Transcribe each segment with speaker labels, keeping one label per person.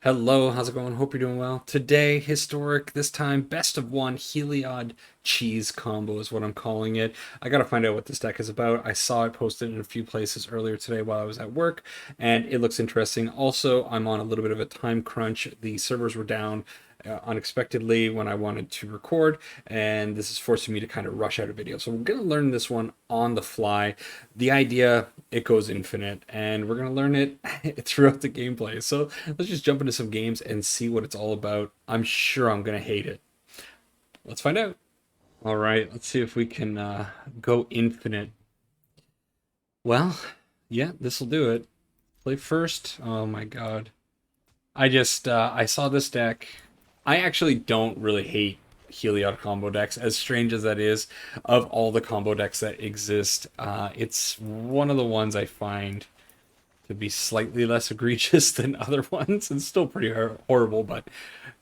Speaker 1: Hello, how's it going? Hope you're doing well. Today, historic, this time, best of one Heliod cheese combo is what I'm calling it. I gotta find out what this deck is about. I saw it posted in a few places earlier today while I was at work, and it looks interesting. Also, I'm on a little bit of a time crunch. The servers were down unexpectedly when I wanted to record, and this is forcing me to kind of rush out a video. So we're gonna learn this one on the fly. The idea, it goes infinite, and we're gonna learn it throughout the gameplay. So let's just jump into some games and see what it's all about. I'm sure I'm gonna hate it. Let's find out. All right, let's see if we can go infinite. Well, yeah, this will do it. Play first. Oh my god. I saw this deck. I actually don't really hate Heliod combo decks, as strange as that is. Of all the combo decks that exist, it's one of the ones I find to be slightly less egregious than other ones. It's still pretty horrible, but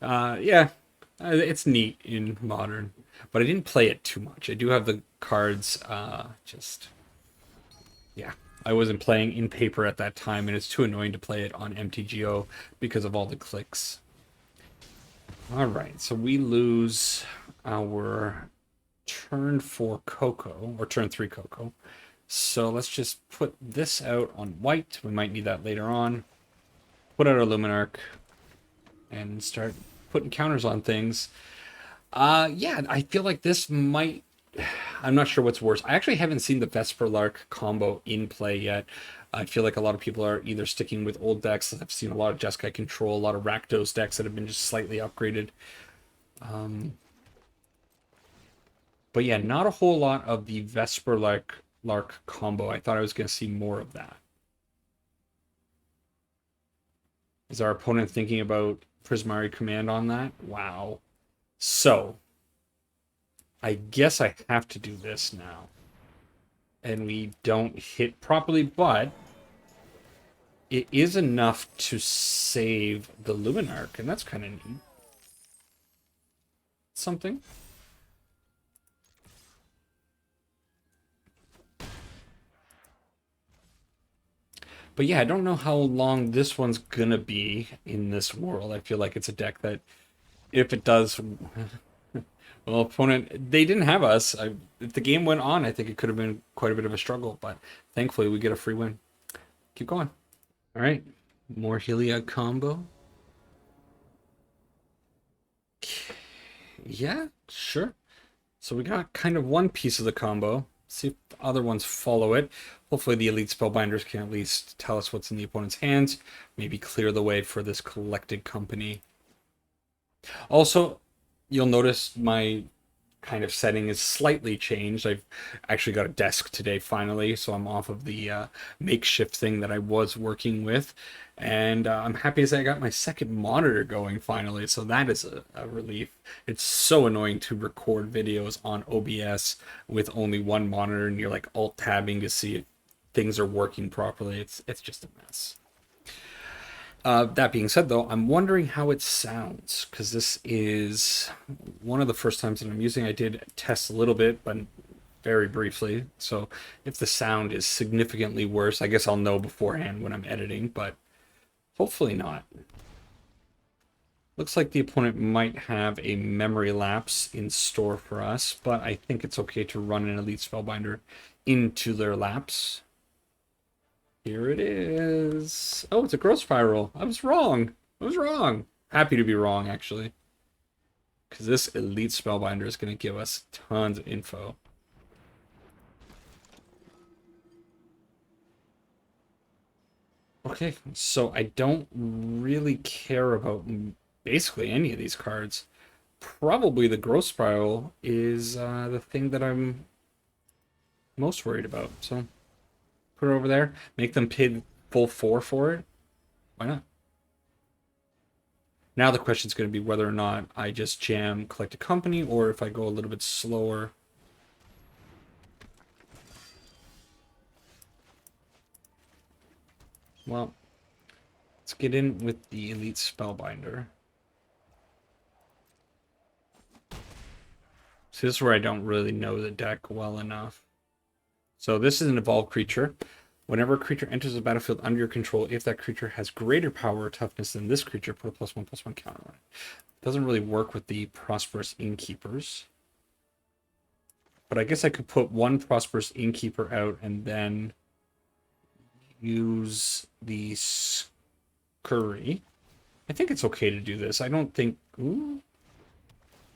Speaker 1: yeah, it's neat in modern. But I didn't play it too much. I do have the cards. Yeah, I wasn't playing in paper at that time, and it's too annoying to play it on MTGO because of all the clicks. All right, so we lose our turn 4 Coco, or turn 3 Coco. So let's just put this out on white. We might need that later on. Put out our Luminarch and start putting counters on things. Yeah, I feel like this might... I'm not sure what's worse. I actually haven't seen the Vesperlark combo in play yet. I feel like a lot of people are either sticking with old decks. I've seen a lot of Jeskai control, a lot of Rakdos decks that have been just slightly upgraded. But yeah, not a whole lot of the Vesperlark combo. I thought I was going to see more of that. Is our opponent thinking about Prismari Command on that? Wow. So, I guess I have to do this now. And we don't hit properly, but it is enough to save the Luminarch, and that's kind of neat. Something. But yeah, I don't know how long this one's gonna be in this world. I feel like it's a deck that, if it does, well, opponent, they didn't have us. If the game went on, I think it could have been quite a bit of a struggle, but thankfully we get a free win. Keep going. All right, more Heliod combo. Yeah, sure. So we got kind of one piece of the combo. See if the other ones follow it. Hopefully the Elite Spellbinders can at least tell us what's in the opponent's hands. Maybe clear the way for this collected company. Also, you'll notice my kind of setting is slightly changed. I've actually got a desk today finally, so I'm off of the makeshift thing that I was working with. And I'm happy to say I got my second monitor going finally, so that is a relief. It's so annoying to record videos on OBS with only one monitor, and you're like alt tabbing to see if things are working properly. It's just a mess. That being said, though, I'm wondering how it sounds, because this is one of the first times that I'm using. I did test a little bit, but very briefly. So if the sound is significantly worse, I guess I'll know beforehand when I'm editing, but hopefully not. Looks like the opponent might have a memory lapse in store for us, but I think it's okay to run an Elite Spellbinder into their lapse. Here it is. Oh, it's a growth spiral. I was wrong. I was wrong. Happy to be wrong, actually. Because this Elite Spellbinder is going to give us tons of info. Okay, so I don't really care about basically any of these cards. Probably the growth spiral is the thing that I'm most worried about. So put it over there. Make them pay full 4 for it. Why not? Now the question is going to be whether or not I just jam collect a company or if I go a little bit slower. Well, let's get in with the Elite Spellbinder. So this is where I don't really know the deck well enough. So this is an evolved creature. Whenever a creature enters the battlefield under your control, if that creature has greater power or toughness than this creature, put a +1/+1 counter on it. Doesn't really work with the Prosperous Innkeepers. But I guess I could put one Prosperous Innkeeper out and then use the Scurry. I think it's okay to do this. I don't think... Ooh.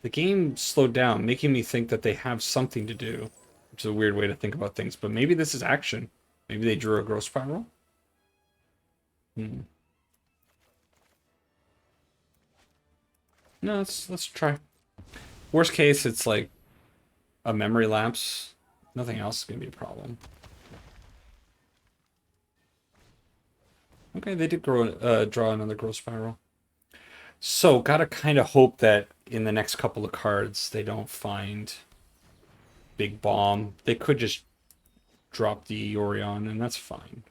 Speaker 1: The game slowed down, making me think that they have something to do, which is a weird way to think about things. But maybe this is action. Maybe they drew a Growth Spiral. No, let's try. Worst case, it's like a memory lapse. Nothing else is going to be a problem. Okay, they did draw another Growth Spiral. So, gotta kind of hope that in the next couple of cards they don't find Big Bomb. They could just drop the Yorion, and that's fine.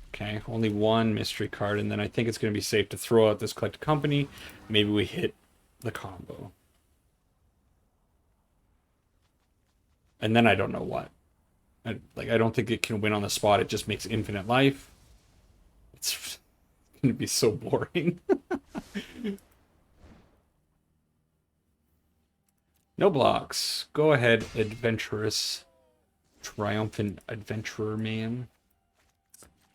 Speaker 1: Okay, only one mystery card, and then I think it's going to be safe to throw out this Collected Company. Maybe we hit the combo. And then I don't know what. I don't think it can win on the spot. It just makes infinite life. It's going to be so boring. No blocks. Go ahead, adventurous, triumphant adventurer man.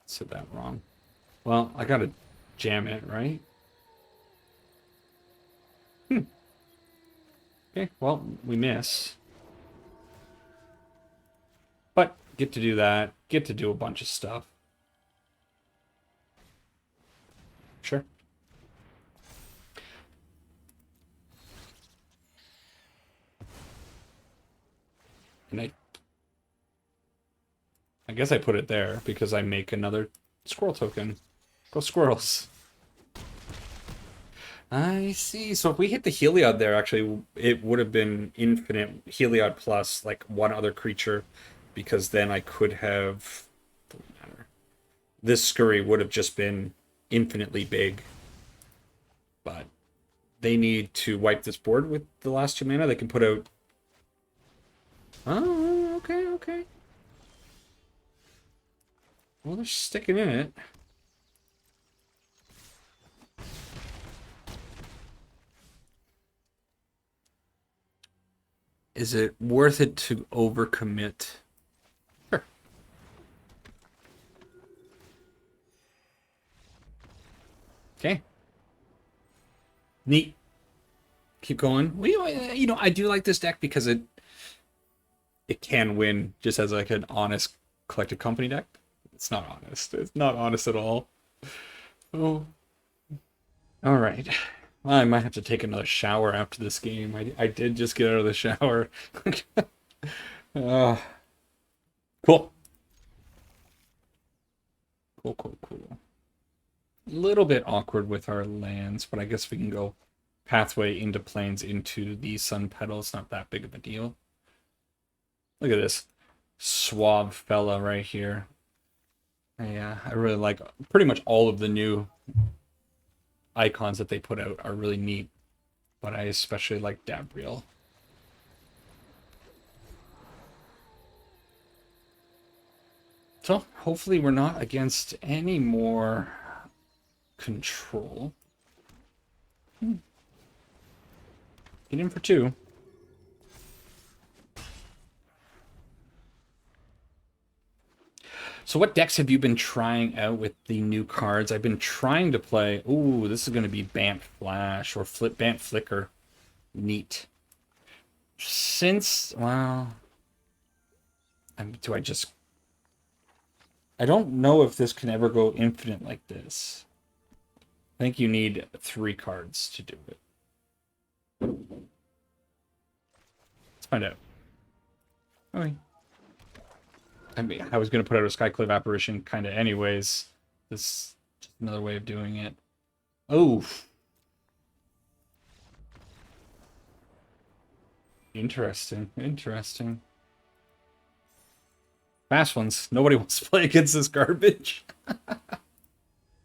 Speaker 1: Said that wrong. Well, I gotta jam it, right? Okay, well, we miss. But get to do that. Get to do a bunch of stuff. Sure. And I guess I put it there because I make another squirrel token. Go squirrels. I see. So if we hit the Heliod there, actually, it would have been infinite Heliod plus like one other creature, because then I could have... Doesn't matter. This Scurry would have just been infinitely big. But they need to wipe this board with the last 2 mana. They can put out... Oh, okay, okay. Well, they're sticking in it. Is it worth it to overcommit? Sure. Okay. Neat. Keep going. Well, you know, I do like this deck because it can win just as like an honest Collected Company deck. It's not honest. It's not honest at all. Oh. All right. Well, I might have to take another shower after this game. I did just get out of the shower. Cool. Cool. A little bit awkward with our lands, but I guess we can go pathway into plains into the Sun Petal. It's not that big of a deal. Look at this suave fella right here. Yeah, I really like pretty much all of the new icons that they put out are really neat, but I especially like Dabriel. So hopefully we're not against any more control. Get in for 2. So what decks have you been trying out with the new cards? I've been trying to play... Ooh, this is going to be Bant Flash or Bant Flicker. Neat. Since... Well... Do I just... I don't know if this can ever go infinite like this. I think you need 3 cards to do it. Let's find out. Okay. I mean, I was going to put out a Skyclave Apparition kind of anyways. This is just another way of doing it. Oh. Interesting. Fast ones. Nobody wants to play against this garbage.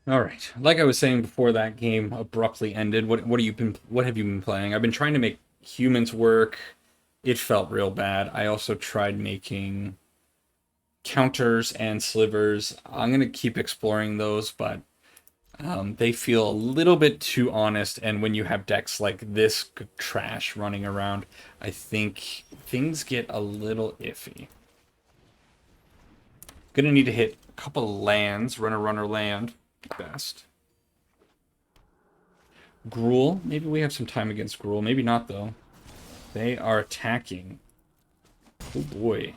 Speaker 1: All right. Like I was saying before that game abruptly ended, what have you been playing? I've been trying to make humans work. It felt real bad. I also tried making counters and slivers. I'm going to keep exploring those, but they feel a little bit too honest. And when you have decks like this trash running around, I think things get a little iffy. Gonna need to hit a couple of lands, runner land, best. Gruul, maybe we have some time against Gruul, maybe not though. They are attacking. Oh boy.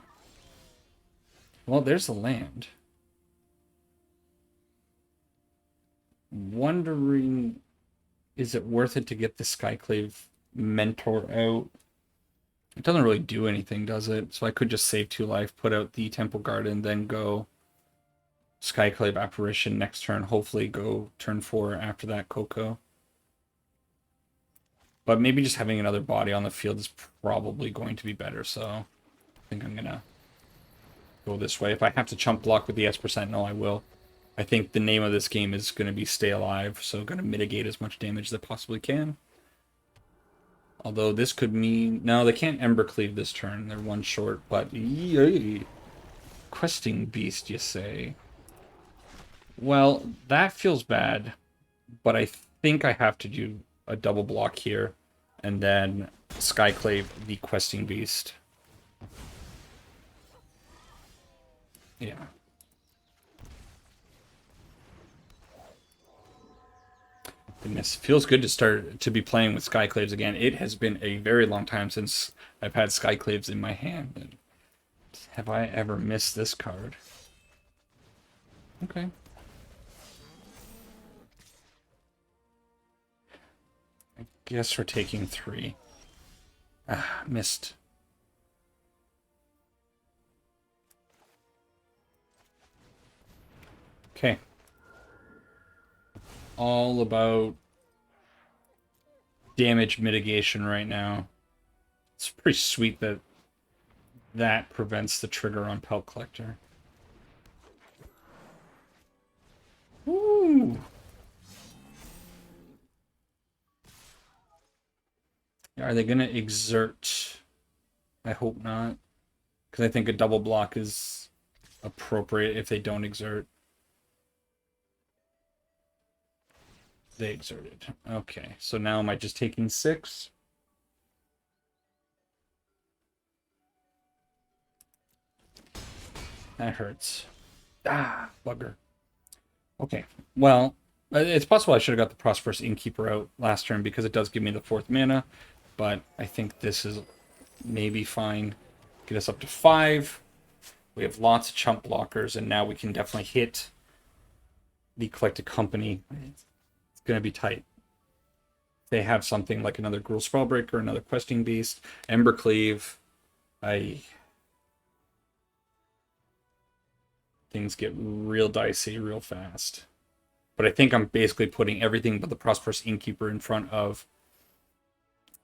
Speaker 1: Well, there's a land. Wondering, is it worth it to get the Skyclave Mentor out? It doesn't really do anything, does it? So I could just save 2 life, put out the Temple Garden, then go Skyclave Apparition next turn. Hopefully go turn 4 after that Coco. But maybe just having another body on the field is probably going to be better. So I think I'm going to go this way. If I have to chump block with the Esper Sentinel, I will. I think the name of this game is going to be Stay Alive. So going to mitigate as much damage as I possibly can. Although this could mean... No, they can't Ember Cleave this turn. They're 1 short, but... Yay. Questing Beast, you say? Well, that feels bad. But I think I have to do a double block here. And then Skyclave the Questing Beast. Yeah. Goodness, feels good to start to be playing with Skyclaves again. It has been a very long time since I've had Skyclaves in my hand. And have I ever missed this card? Okay. I guess we're taking 3. Ah, missed. Okay. All about damage mitigation right now. It's pretty sweet that that prevents the trigger on Pelt Collector. Ooh. Are they going to exert? I hope not. Because I think a double block is appropriate if they don't exert. They exerted. Okay, so now am I just taking 6? That hurts. Ah, bugger. Okay, well, it's possible I should have got the Prosperous Innkeeper out last turn because it does give me the 4th mana, but I think this is maybe fine. Get us up to 5. We have lots of chump blockers, and now we can definitely hit the Collected Company. It's going to be tight. They have something like another Gruul Spellbreaker, another Questing Beast, Ember Cleave. Things get real dicey real fast. But I think I'm basically putting everything but the Prosperous Innkeeper in front of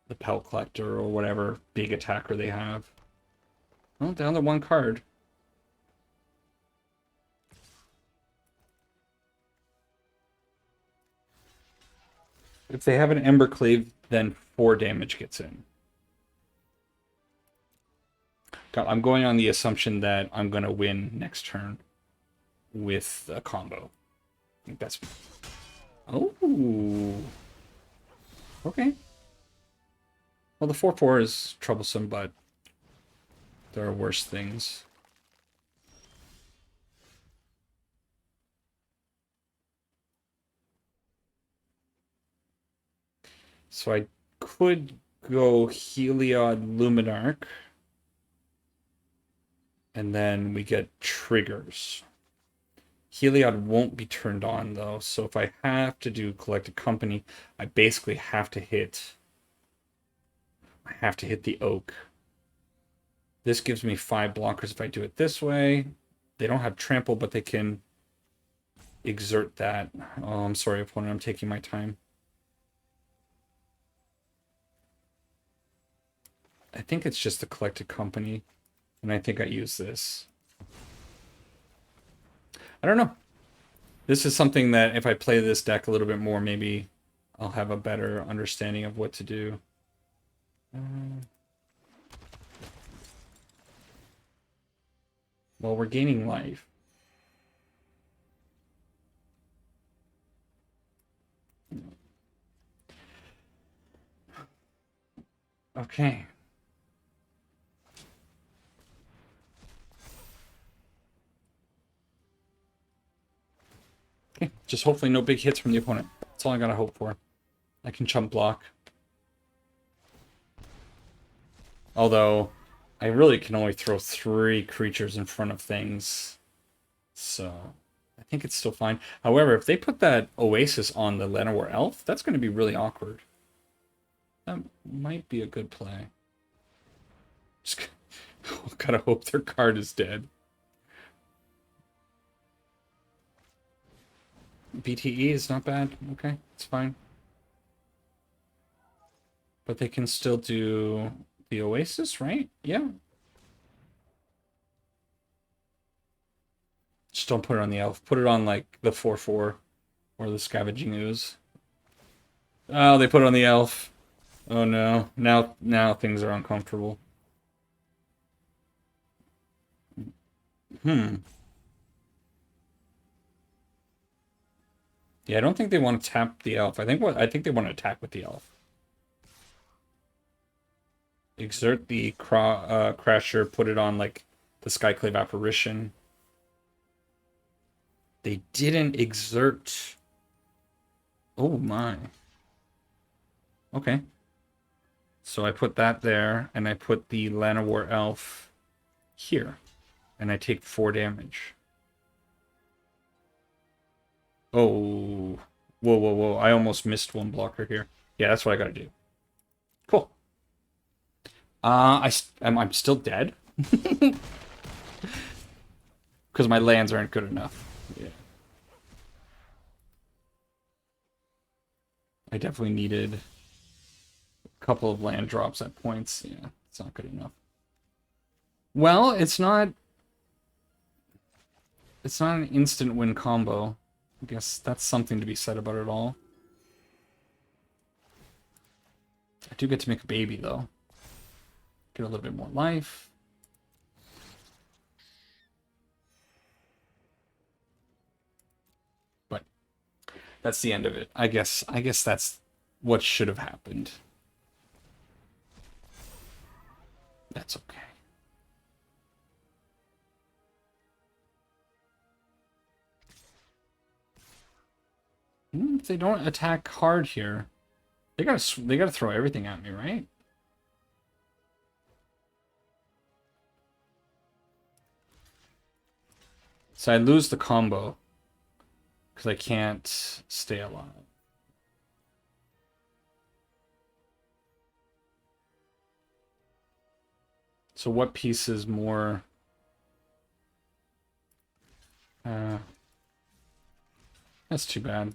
Speaker 1: the Pelt Collector or whatever big attacker they have. Well, down to 1 card. If they have an Ember Cleave, then 4 damage gets in. I'm going on the assumption that I'm going to win next turn with a combo. I think that's... Oh! Okay. Well, the 4/4 is troublesome, but there are worse things. So I could go Heliod Luminarch. And then we get triggers. Heliod won't be turned on, though. So if I have to do Collected Company, I basically have to hit... I have to hit the Oak. This gives me 5 blockers if I do it this way. They don't have Trample, but they can exert that. Oh, I'm sorry, opponent. I'm taking my time. I think it's just the Collected Company. And I think I use this. I don't know. This is something that if I play this deck a little bit more, maybe I'll have a better understanding of what to do. Well, we're gaining life. Okay. Okay, just hopefully no big hits from the opponent. That's all I gotta hope for. I can chump block. Although, I really can only throw 3 creatures in front of things. So, I think it's still fine. However, if they put that Oasis on the Llanowar Elf, that's going to be really awkward. That might be a good play. Just gotta hope their card is dead. BTE is not bad. Okay, it's fine. But they can still do the Oasis, right? Yeah. Just don't put it on the elf. Put it on, like, the 4/4 or the Scavenging Ooze. Oh, they put it on the elf. Oh, no. Now things are uncomfortable. Yeah, I don't think they want to tap the elf. I think they want to attack with the elf. Exert the Crasher, put it on, like, the Skyclave Apparition. They didn't exert... Oh, my. Okay. So I put that there, and I put the Llanowar Elf here. And I take 4 damage. Oh. Whoa, whoa, whoa. I almost missed 1 blocker here. Yeah, that's what I gotta do. Cool. I'm still dead. Because my lands aren't good enough. Yeah. I definitely needed a couple of land drops at points. Yeah, it's not good enough. Well, it's not an instant win combo. I guess that's something to be said about it all. I do get to make a baby, though. Get a little bit more life. But that's the end of it. I guess that's what should have happened. That's okay. If they don't attack hard here, they gotta throw everything at me, right? So I lose the combo because I can't stay alive. So what piece is more... that's too bad.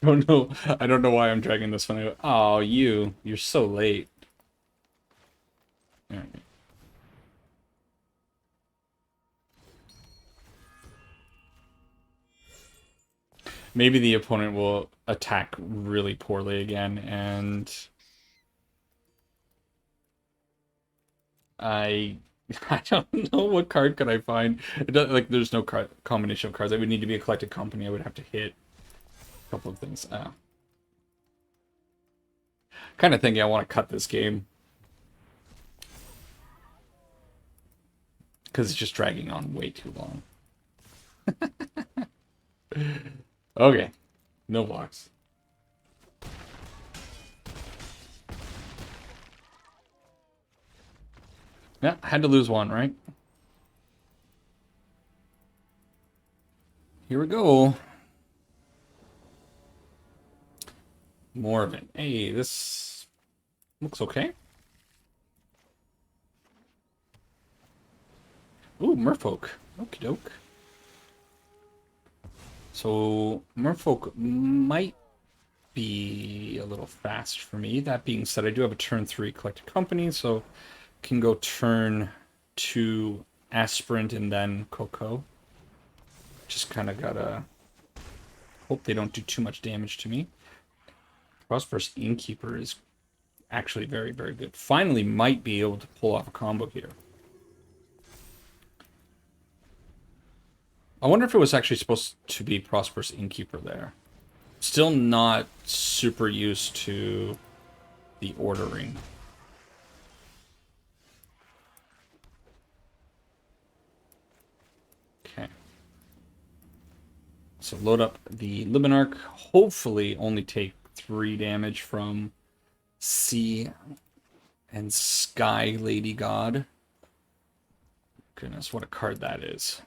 Speaker 1: I don't know why I'm dragging this one out. Oh, you're so late. All right. Maybe the opponent will attack really poorly again, and I don't know what card could I find. It does, like, there's no combination of cards. It would need to be a collected company. I would have to hit a couple of things. Kind of thinking I want to cut this game because it's just dragging on way too long. Okay, no blocks. Yeah, I had to lose 1, right? Here we go. More of it. Hey, this looks okay. Ooh, Merfolk. Okie doke. So, Merfolk might be a little fast for me. That being said, I do have a turn 3 collected company, so can go turn 2 Aspirant and then Coco. Just kind of gotta Hope they don't do too much damage to me. Prosperous Innkeeper is actually very, very good. Finally might be able to pull off a combo here. I wonder if it was actually supposed to be Prosperous Innkeeper there. Still not super used to the ordering. Okay. So load up the Libinarch. Hopefully only take 3 damage from Sea and Sky Lady God. Goodness, what a card that is.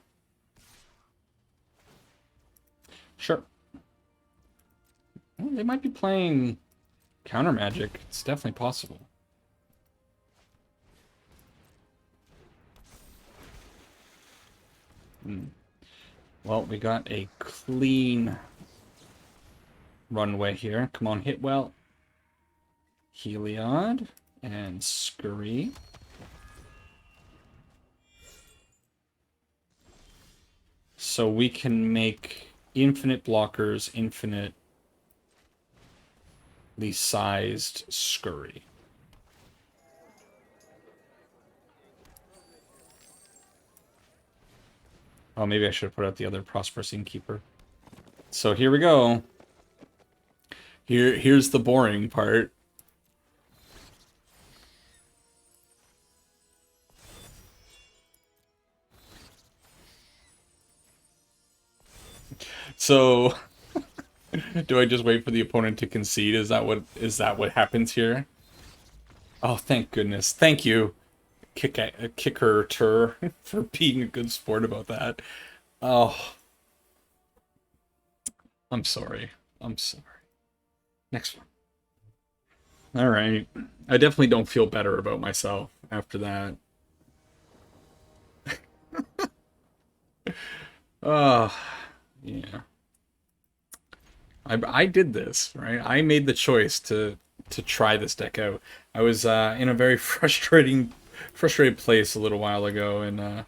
Speaker 1: Sure. Well, they might be playing counter magic. It's definitely possible. Well, we got a clean runway here. Come on, hit well. Heliod and Scurry. So we can make infinite blockers, infinitely sized Scurry. Oh, maybe I should have put out the other Prosperous Innkeeper. So here we go. Here's the boring part. So do I just wait for the opponent to concede? Is that what happens here? Oh, thank goodness. Thank you, kicker for being a good sport about that. Oh, I'm sorry. I'm sorry. Next one. All right. I definitely don't feel better about myself after that. Yeah. I did this, right? I made the choice to try this deck out. I was in a very frustrated place a little while ago, and a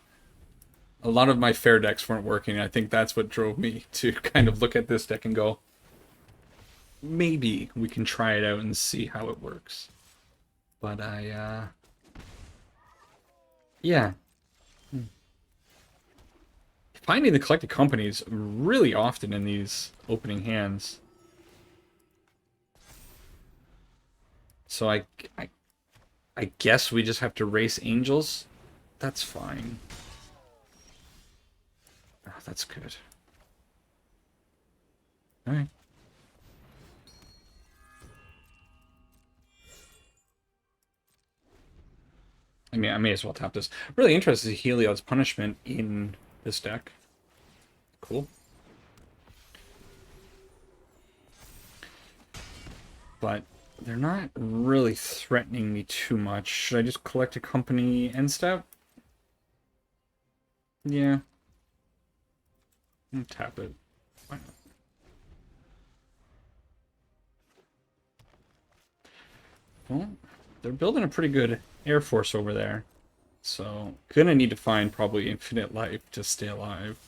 Speaker 1: lot of my fair decks weren't working. I think that's what drove me to kind of look at this deck and go, maybe we can try it out and see how it works. But yeah. Finding the collected companies really often in these opening hands. So I guess we just have to race angels. That's fine. Oh, that's good. All right. I mean, I may as well tap this. Really interested to see Heliod's punishment in this deck. Cool. But they're not really threatening me too much. Should I just collect a company end step? Yeah. I'll tap it. Why not? Well, they're building a pretty good Air Force over there. So, gonna need to find probably infinite life to stay alive.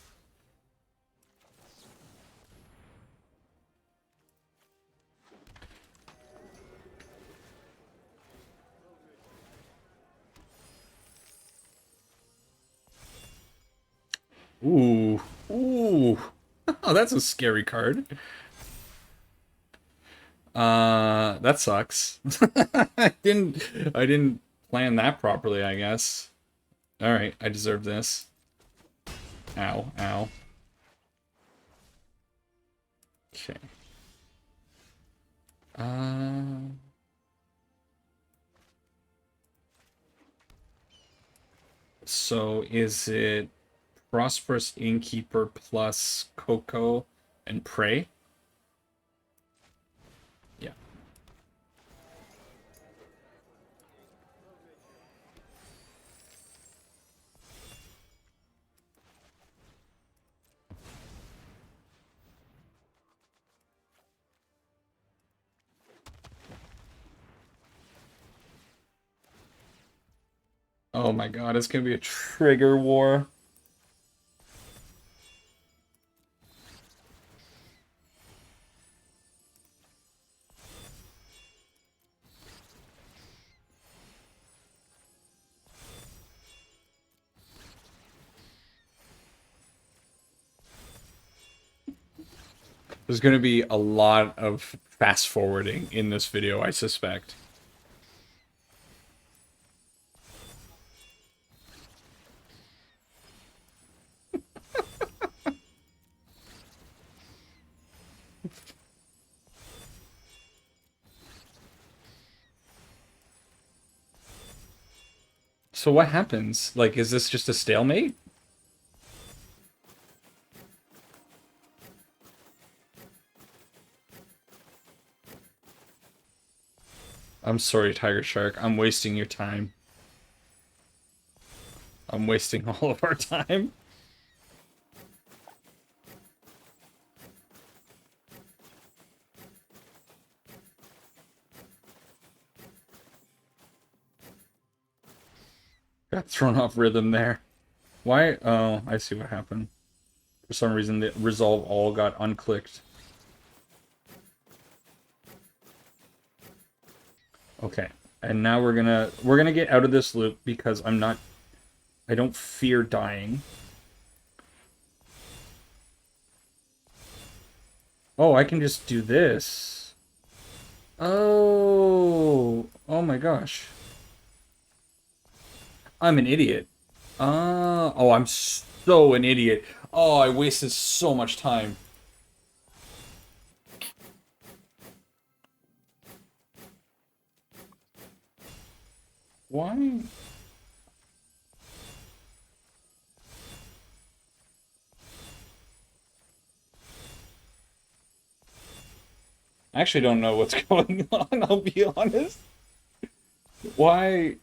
Speaker 1: Ooh. Ooh. Oh, that's a scary card. That sucks. I didn't plan that properly, I guess. Alright, I deserve this. Ow, ow. Okay. So is it Prosperous Innkeeper plus Coco and Prey? Yeah. Oh my god, it's gonna be a trigger war. There's going to be a lot of fast forwarding in this video, I suspect. So what happens? Like, is this just a stalemate? I'm sorry, Tiger Shark. I'm wasting your time. I'm wasting all of our time. Got thrown off rhythm there. Why? Oh, I see what happened. For some reason, the resolve all got unclicked. Okay, and now we're gonna get out of this loop because I don't fear dying. Oh, I can just do this. Oh, oh my gosh. I'm an idiot. Oh, I'm so an idiot. Oh, I wasted so much time. Why? I actually don't know what's going on, I'll be honest. Why?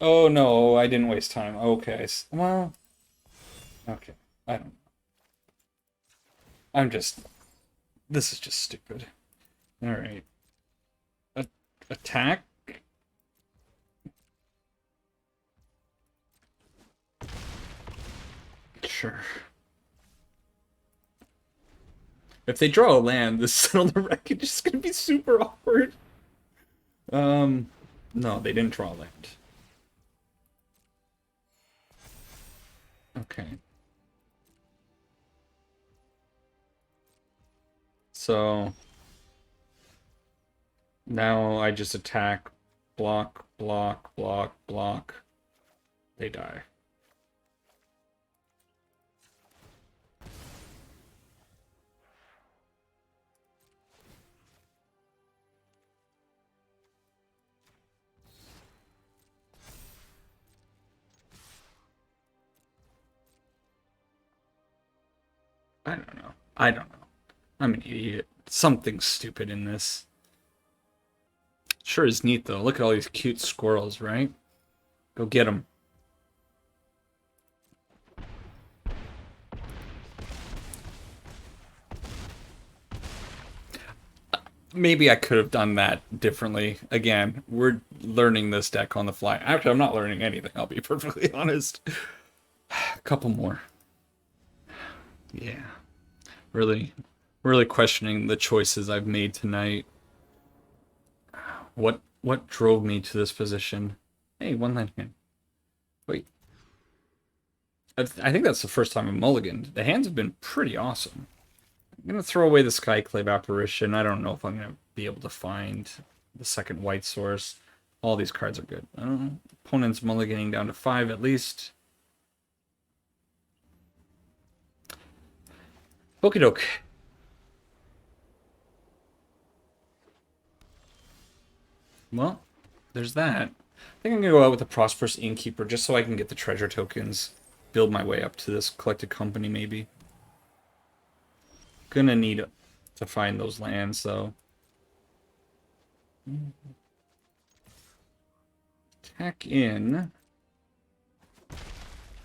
Speaker 1: Oh no, I didn't waste time. Okay, well, okay, I don't know. This is just stupid. Alright. Attack? Sure. If they draw a land, this Settle the Wreckage is gonna be super awkward. No, they didn't draw a land. Okay. So now I just attack, block, block, block, block. They die. I don't know. I don't know. I'm an idiot. Something stupid in this. Sure is neat, though. Look at all these cute squirrels, right? Go get them. Maybe I could have done that differently. Again, we're learning this deck on the fly. Actually, I'm not learning anything, I'll be perfectly honest. A couple more. Yeah. Really questioning the choices I've made tonight. What drove me to this position? Hey, one land hand. Wait. I think that's the first time I'm mulliganed. The hands have been pretty awesome. I'm going to throw away the Skyclave Apparition. I don't know if I'm going to be able to find the second white source. All these cards are good. I don't know. Opponent's mulliganing down to 5 at least. Okie doke. Well, there's that. I think I'm going to go out with the Prosperous Innkeeper just so I can get the treasure tokens. Build my way up to this collected company, maybe. Gonna need to find those lands, though. Attack in.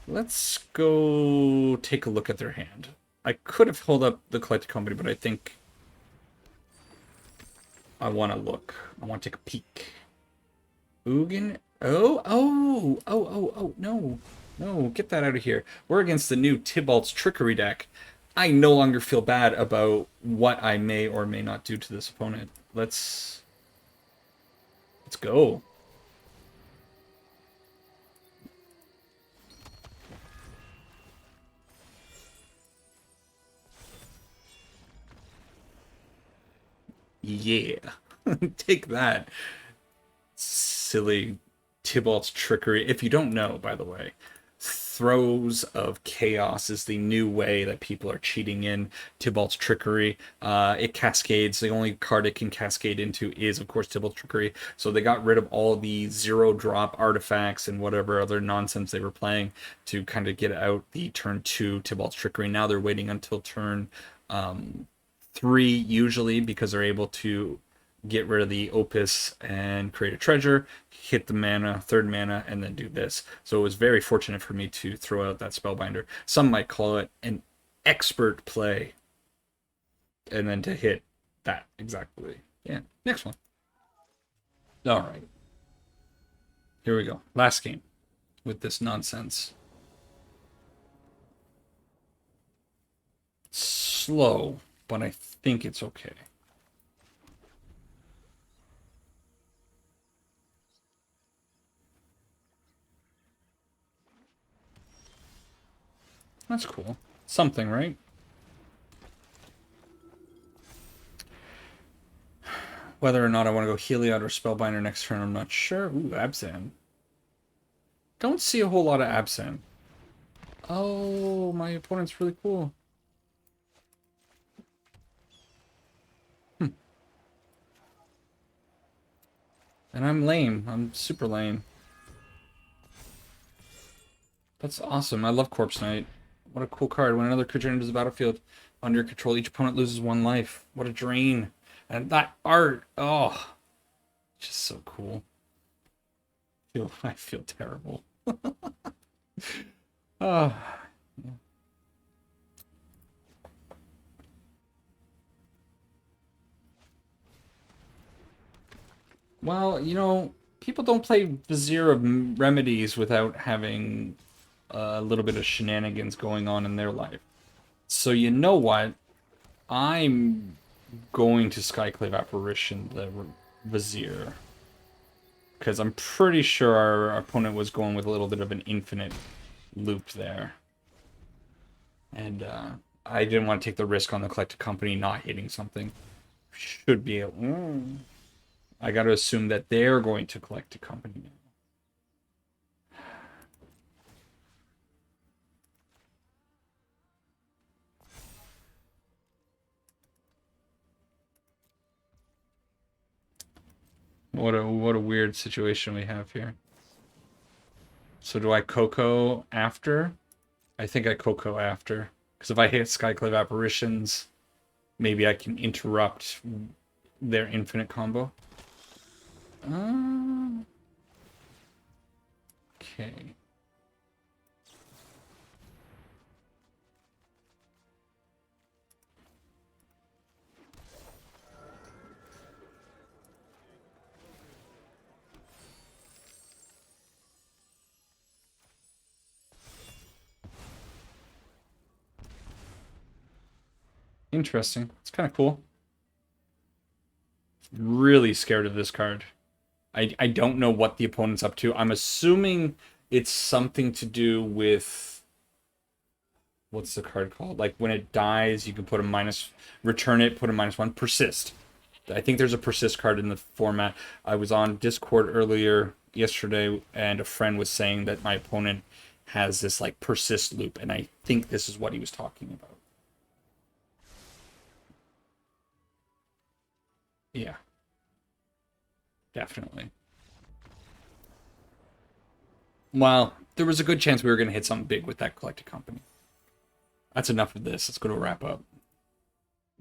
Speaker 1: Let's go take a look at their hand. I could have held up the collected company, but I think I want to look. I want to take a peek. Ugin. Oh, no. No, get that out of here. We're against the new Tybalt's Trickery deck. I no longer feel bad about what I may or may not do to this opponent. Let's go. Yeah. Take that, silly Tybalt's Trickery. If you don't know, by the way, Throes of Chaos is the new way that people are cheating in Tybalt's Trickery. It cascades. The only card it can cascade into is, of course, Tybalt's Trickery. So they got rid of all the zero drop artifacts and whatever other nonsense they were playing to kind of get out the turn 2 Tybalt's Trickery. Now they're waiting until turn 3 usually, because they're able to get rid of the Opus and create a treasure, hit the mana, third mana, and then do this. So it was very fortunate for me to throw out that Spellbinder. Some might call it an expert play. And then to hit that exactly. Yeah, next one. All right. Here we go. Last game with this nonsense. Slow, but I think it's okay. That's cool. Something, right? Whether or not I want to go Heliod or Spellbinder next turn, I'm not sure. Ooh, Abzan. Don't see a whole lot of Abzan. Oh, my opponent's really cool. And I'm lame. I'm super lame. That's awesome. I love Corpse Knight. What a cool card. When another creature enters the battlefield under your control, each opponent loses 1 life. What a drain. And that art, oh, just so cool. I feel terrible. Oh. Yeah. Well, you know, people don't play Vizier of Remedies without having a little bit of shenanigans going on in their life. So you know what? I'm going to Skyclave Apparition the Vizier. Because I'm pretty sure our opponent was going with a little bit of an infinite loop there. And I didn't want to take the risk on the Collected Company not hitting something. Should be able... I got to assume that they're going to Collect a Company now. What a weird situation we have here. So do I Coco after? I think I Coco after. Because if I hit Skyclave Apparitions, maybe I can interrupt their infinite combo. Okay. Interesting. It's kind of cool. Really scared of this card. I don't know what the opponent's up to. I'm assuming it's something to do with... What's the card called? Like when it dies, you can put a minus... Return it, put a -1. Persist. I think there's a persist card in the format. I was on Discord earlier yesterday, and a friend was saying that my opponent has this like persist loop, and I think this is what he was talking about. Yeah. Definitely. Well, there was a good chance we were going to hit something big with that Collected Company. That's enough of this. Let's go to a wrap up.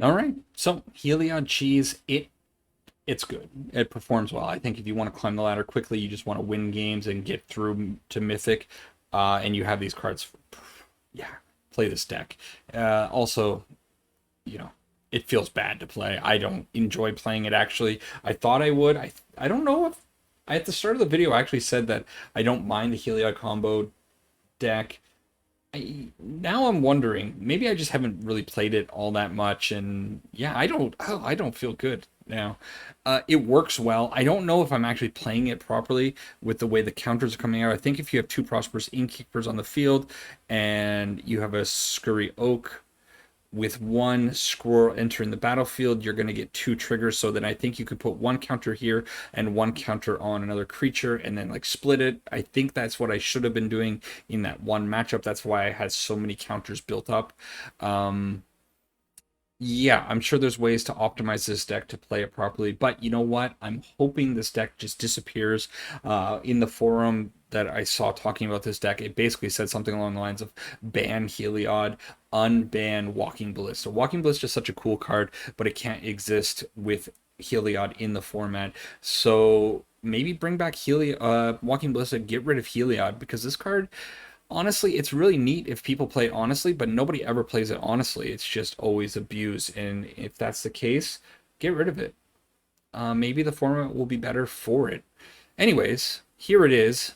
Speaker 1: All right. So, Heliod Cheese, it's good. It performs well. I think if you want to climb the ladder quickly, you just want to win games and get through to Mythic, and you have these cards, yeah, play this deck. Also, you know, it feels bad to play. I don't enjoy playing it, actually. I thought I would. I don't know if... at the start of the video, I actually said that I don't mind the Heliod Combo deck. Now I'm wondering, maybe I just haven't really played it all that much, and yeah, I don't feel good now. It works well. I don't know if I'm actually playing it properly with the way the counters are coming out. I think if you have 2 Prosperous Innkeepers on the field, and you have a Scurry Oak, with one squirrel entering the battlefield, you're going to get 2 triggers. So then I think you could put 1 counter here and 1 counter on another creature and then like split it. I think that's what I should have been doing in that one matchup. That's why I had so many counters built up. Yeah, I'm sure there's ways to optimize this deck to play it properly, but you know what? I'm hoping this deck just disappears. In the forum that I saw talking about this deck, it basically said something along the lines of ban Heliod, unban Walking Ballista. Walking Ballista is such a cool card, but it can't exist with Heliod in the format. So maybe bring back Walking Ballista, get rid of Heliod, because this card, honestly, it's really neat if people play it honestly, but nobody ever plays it honestly. It's just always abused. And if that's the case, get rid of it. Maybe the format will be better for it. Anyways, here it is.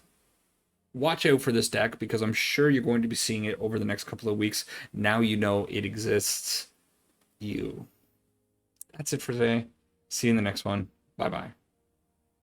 Speaker 1: Watch out for this deck because I'm sure you're going to be seeing it over the next couple of weeks. Now you know it exists. That's it for today. See you in the next one. Bye-bye.